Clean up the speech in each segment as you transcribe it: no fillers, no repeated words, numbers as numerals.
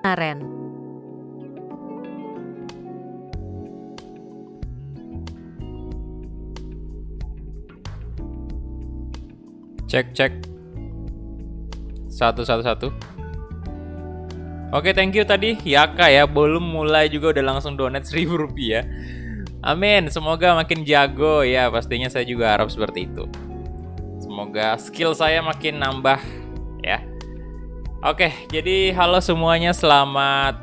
kemarin. Cek. Satu. Oke, thank you tadi Yaka ya, belum mulai juga udah langsung donate 1.000 rupiah. Amin, semoga makin jago ya, pastinya saya juga harap seperti itu. Semoga skill saya makin nambah ya. Oke, jadi halo semuanya, selamat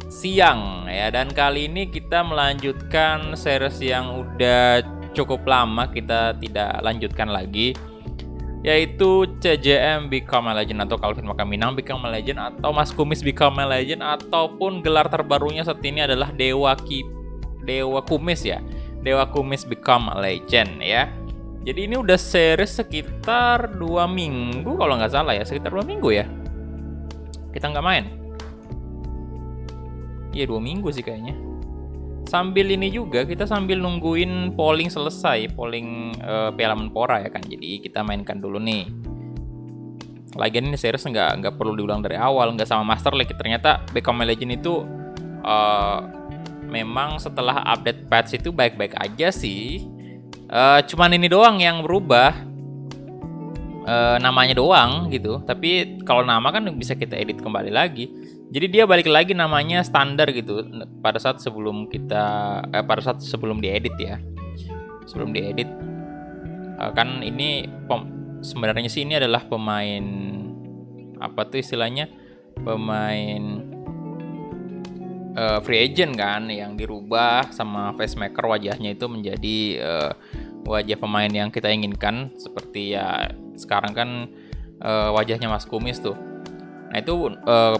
siang ya. Dan kali ini kita melanjutkan series yang udah cukup lama kita tidak lanjutkan lagi, yaitu CJM Become a Legend atau Calvin Makaminang Become a Legend atau Mas Kumis Become a Legend, ataupun gelar terbarunya saat ini adalah Dewa Kumis ya. Dewa Kumis Become a Legend ya. Jadi ini udah series sekitar 2 minggu kalau nggak salah ya, sekitar 2 minggu ya kita nggak main. Iya 2 minggu sih kayaknya. Sambil ini juga kita sambil nungguin polling selesai, polling Piala Menpora ya kan. Jadi kita mainkan dulu nih. Lagian ini series nggak perlu diulang dari awal, nggak sama Master League. Ternyata Become a Legend itu memang setelah update patch itu baik-baik aja sih. Cuman ini doang yang berubah, namanya doang gitu. Tapi kalau nama kan bisa kita edit kembali lagi. Jadi dia balik lagi namanya standar gitu pada saat sebelum diedit ya. Sebelum diedit kan ini sebenarnya sih ini adalah pemain apa tuh istilahnya, pemain free agent kan, yang dirubah sama facemaker wajahnya itu menjadi wajah pemain yang kita inginkan, seperti ya sekarang kan wajahnya Mas Kumis tuh. Nah itu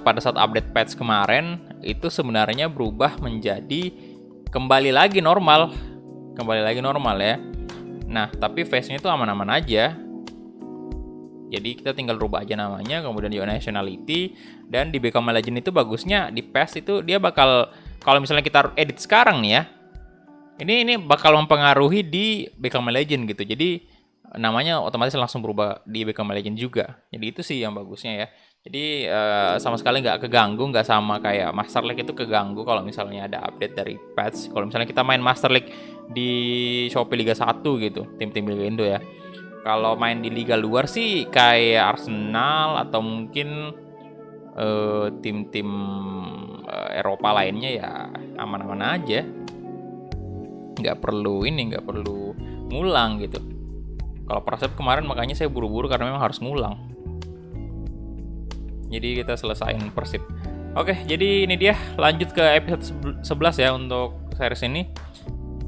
pada saat update patch kemarin itu sebenarnya berubah menjadi kembali lagi normal ya. Nah tapi face-nya itu aman-aman aja. Jadi kita tinggal rubah aja namanya, kemudian di nationality, dan di Become a Legend itu bagusnya di PES itu dia bakal, kalau misalnya kita edit sekarang nih ya, ini bakal mempengaruhi di Become a Legend gitu. Jadi namanya otomatis langsung berubah di Become a Legend juga. Jadi itu sih yang bagusnya ya. Jadi sama sekali nggak keganggu, nggak sama kayak Master League itu keganggu kalau misalnya ada update dari patch. Kalau misalnya kita main Master League di Shopee Liga 1 gitu, tim-tim Liga Indo ya. Kalau main di liga luar sih kayak Arsenal atau mungkin tim-tim Eropa lainnya ya aman-aman aja. Nggak perlu ngulang gitu. Kalau Persib kemarin makanya saya buru-buru karena memang harus ngulang. Jadi kita selesain Persib. Oke, jadi ini dia lanjut ke episode 11 ya untuk series ini.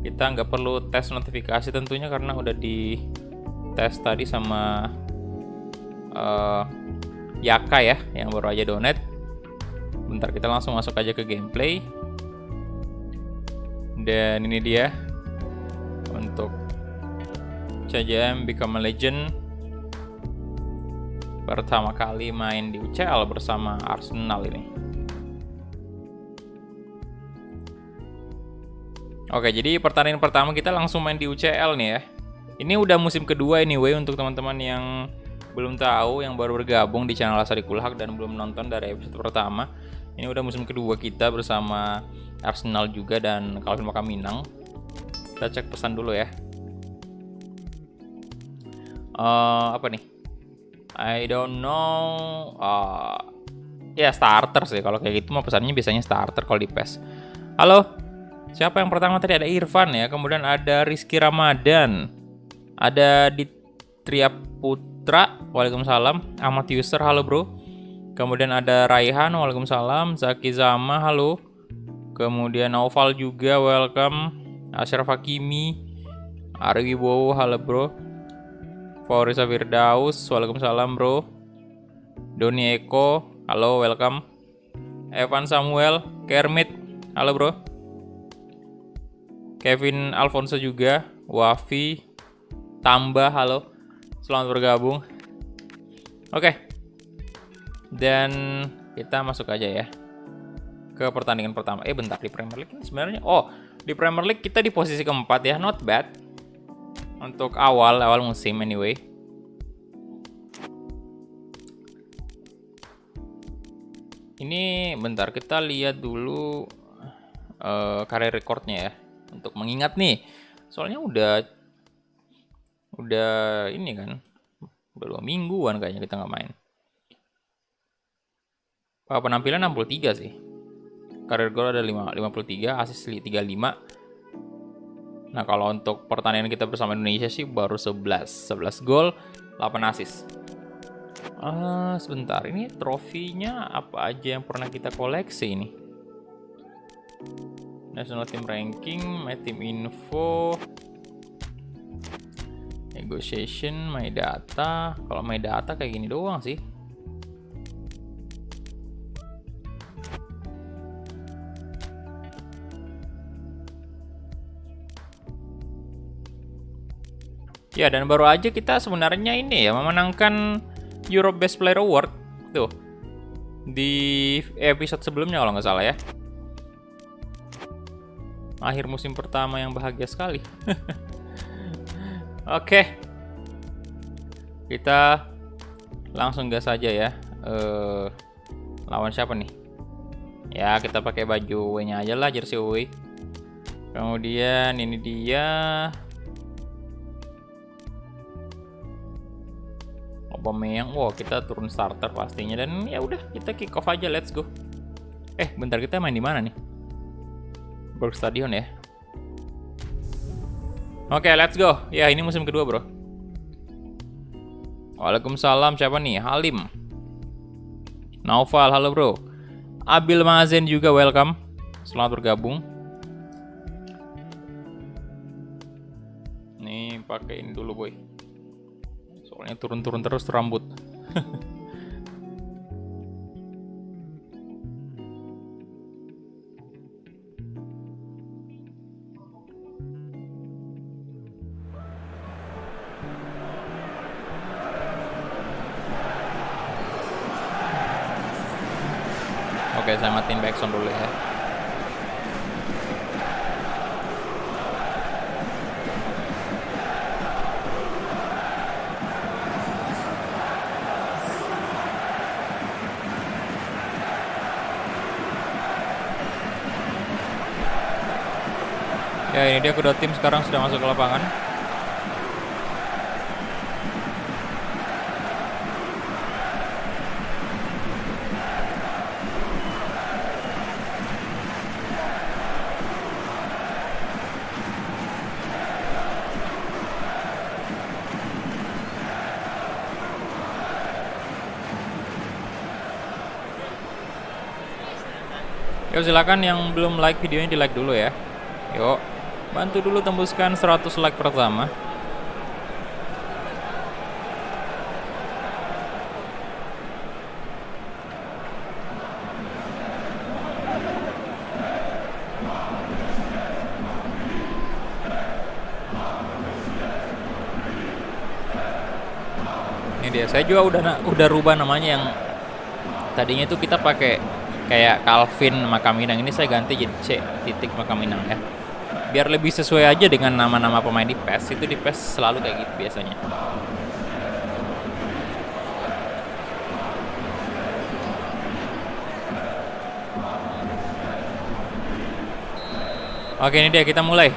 Kita nggak perlu tes notifikasi tentunya karena udah di tes tadi sama Yaka ya, yang baru aja donate. Bentar kita langsung masuk aja ke gameplay. Dan ini dia untuk CJM Become a Legend, pertama kali main di UCL bersama Arsenal ini. Oke, jadi pertandingan pertama kita langsung main di UCL nih ya. Ini udah musim kedua anyway untuk teman-teman yang belum tahu, yang baru bergabung di channel Asari Kulhak dan belum nonton dari episode pertama. Ini udah musim kedua kita bersama Arsenal juga dan Calvin Makaminang. Kita cek pesan dulu ya. Apa nih? I don't know. Ya starter sih kalau kayak gitu mah, pesannya biasanya starter kalau di PES. Halo, siapa yang pertama tadi? Ada Irfan ya, kemudian ada Rizky Ramadan, ada Ditria Putra, waalaikumsalam. Ahmad User, halo bro. Kemudian ada Raihan, waalaikumsalam. Zaki Zama, halo. Kemudian Naufal juga, welcome. Ashraf Hakimi, Ari Wibowo, halo bro. Faurisa Firdaus, waalaikumsalam bro. Doni Eko, halo, welcome. Evan Samuel, Kermit, halo bro. Kevin Alfonso juga, Wafi, Tambah, halo. Selamat bergabung. Oke. Dan kita masuk aja ya ke pertandingan pertama. Bentar, di Premier League ini sebenarnya. Di Premier League kita di posisi keempat ya, not bad. Untuk awal musim anyway. Ini bentar kita lihat dulu career recordnya ya, untuk mengingat nih. Soalnya udah ini kan, udah 2 mingguan kayaknya kita nggak main. Penampilan 63 sih. Career goal ada 53, assist 35. Nah, kalau untuk pertandingan kita bersama Indonesia sih baru 11 gol, 8 assist. Sebentar, ini trofinya apa aja yang pernah kita koleksi ini? National Team Ranking, My Team Info, Negotiation, My Data. Kalau My Data kayak gini doang sih. Ya, dan baru aja kita sebenarnya ini ya memenangkan Europe Best Player Award tuh di episode sebelumnya kalau nggak salah ya. Akhir musim pertama yang bahagia sekali. Oke, kita langsung gas saja ya. Lawan siapa nih? Ya, kita pakai baju W-nya aja lah, jersey W. Kemudian ini dia. Aubameyang, wow, kita turun starter pastinya, dan ya udah kita kick off aja, let's go. Bentar, kita main di mana nih? Berg Stadion ya. Oke, let's go. Ya, ini musim kedua, bro. Waalaikumsalam, siapa nih? Halim. Naufal, halo bro. Abil Mazen juga welcome. Selamat bergabung. Nih, pakai ini dulu, boy. Soalnya turun-turun terus rambut. Oke, saya matiin backsound dulu ya. Ya, ini dia kedua tim sekarang sudah masuk ke lapangan. Yuk, silakan yang belum like videonya di like dulu ya. Yuk, bantu dulu tembuskan 100 like pertama. Ini dia, saya juga udah rubah namanya, yang tadinya itu kita pakai kayak Calvin Makaminang, ini saya ganti jadi C.Makaminang ya. Biar lebih sesuai aja dengan nama-nama pemain di PES. Itu di PES selalu kayak gitu biasanya. Oke, ini dia, kita mulai.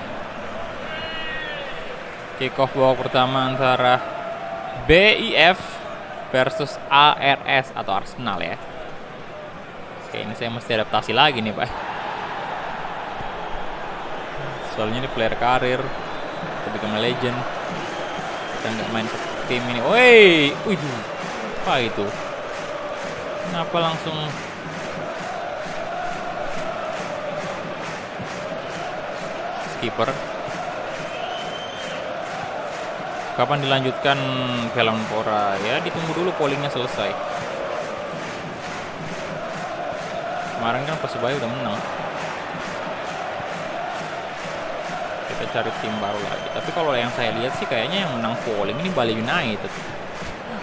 Kick off babak pertama antara BIF versus ARS atau Arsenal ya. Oke, ini saya mesti adaptasi lagi nih, Pak. Soalnya ini player karir, tapi Become Legend. Kita nggak main ke tim ini. Woi, apa itu? Kenapa langsung skipper? Kapan dilanjutkan Piala Menpora? Ya, ditunggu dulu pollingnya selesai. Kemarin kan Persebaya udah menang. Kita cari tim baru lagi. Tapi kalau yang saya lihat sih kayaknya yang menang polling ini Bali United.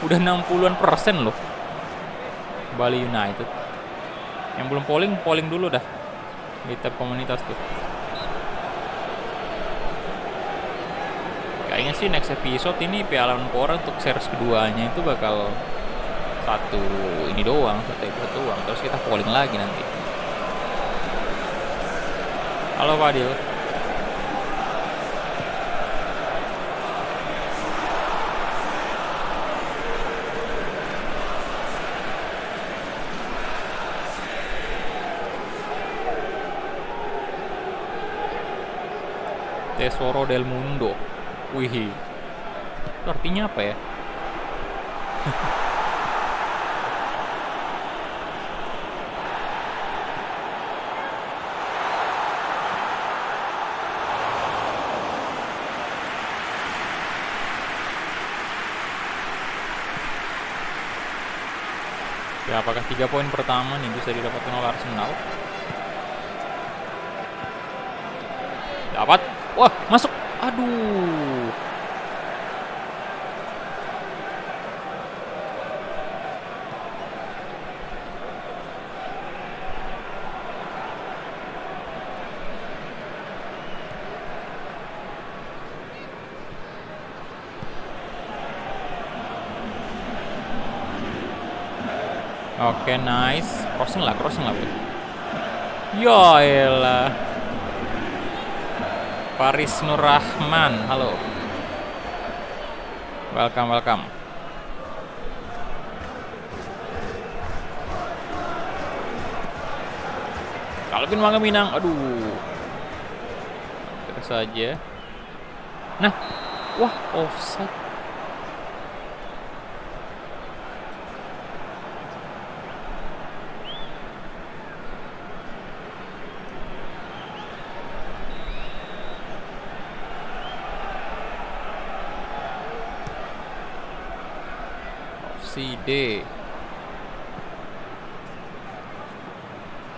Udah 60% loh. Bali United. Yang belum polling dulu dah. Di tab komunitas tuh. Kayaknya sih next episode ini Piala Menpora untuk series keduanya itu bakal Satu ini doang, satu episode doang. Terus kita polling lagi nanti. Halo Fadil. Tesoro del Mundo. Wih, itu artinya apa ya? Ya, apakah 3 poin pertama nih bisa didapatkan oleh Arsenal? Dapat. Wah, masuk. Aduh. Oke, nice. Crossing lah, bro. Ya elah. Faris Nur Rahman, halo. Welcome. Calvin Wangaminang, aduh. Terus saja. Nah, wah, offside. CD.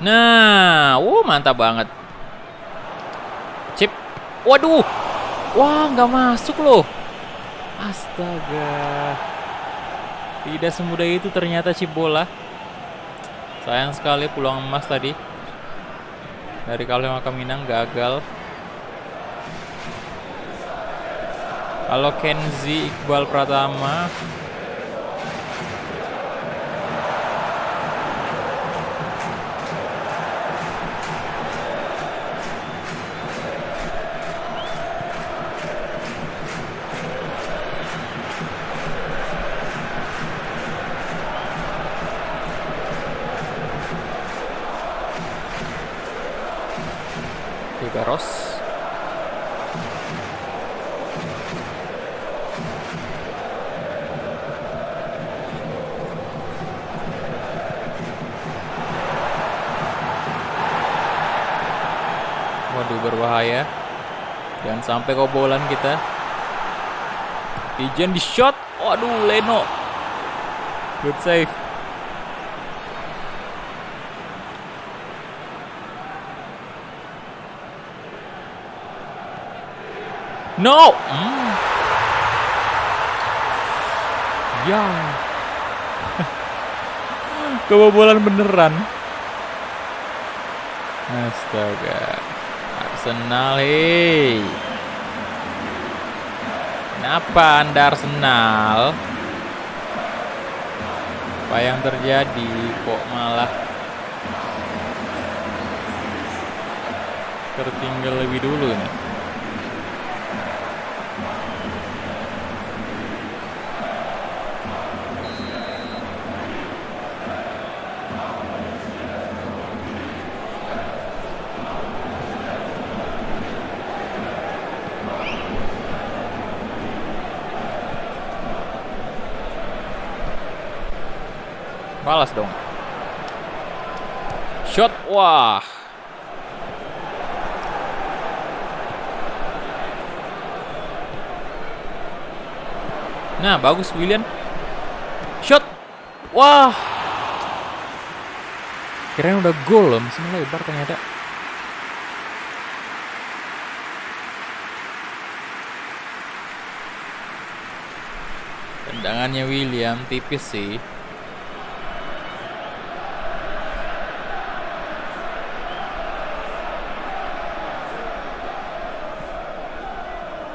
Nah, mantap banget. Chip. Waduh. Wah, nggak masuk loh. Astaga. Tidak semudah itu ternyata chip bola. Sayang sekali peluang emas tadi. Dari Calvin Wangaminang gagal. Halo Kenzi Iqbal Pratama. Riberos. Waduh, berbahaya. Jangan sampai kebobolan kita. Dijen di shot. Waduh, Leno. Good save. No. Ya. Kebobolan beneran. Astaga. Arsenal, hei. Kenapa Anda Arsenal? Apa yang terjadi? Kok malah tertinggal lebih dulu nih? Balas dong. Shot, wah. Nah, bagus William. Shot. Wah. Kirain udah gol loh, mesin lebar ternyata. Tendangannya William tipis sih.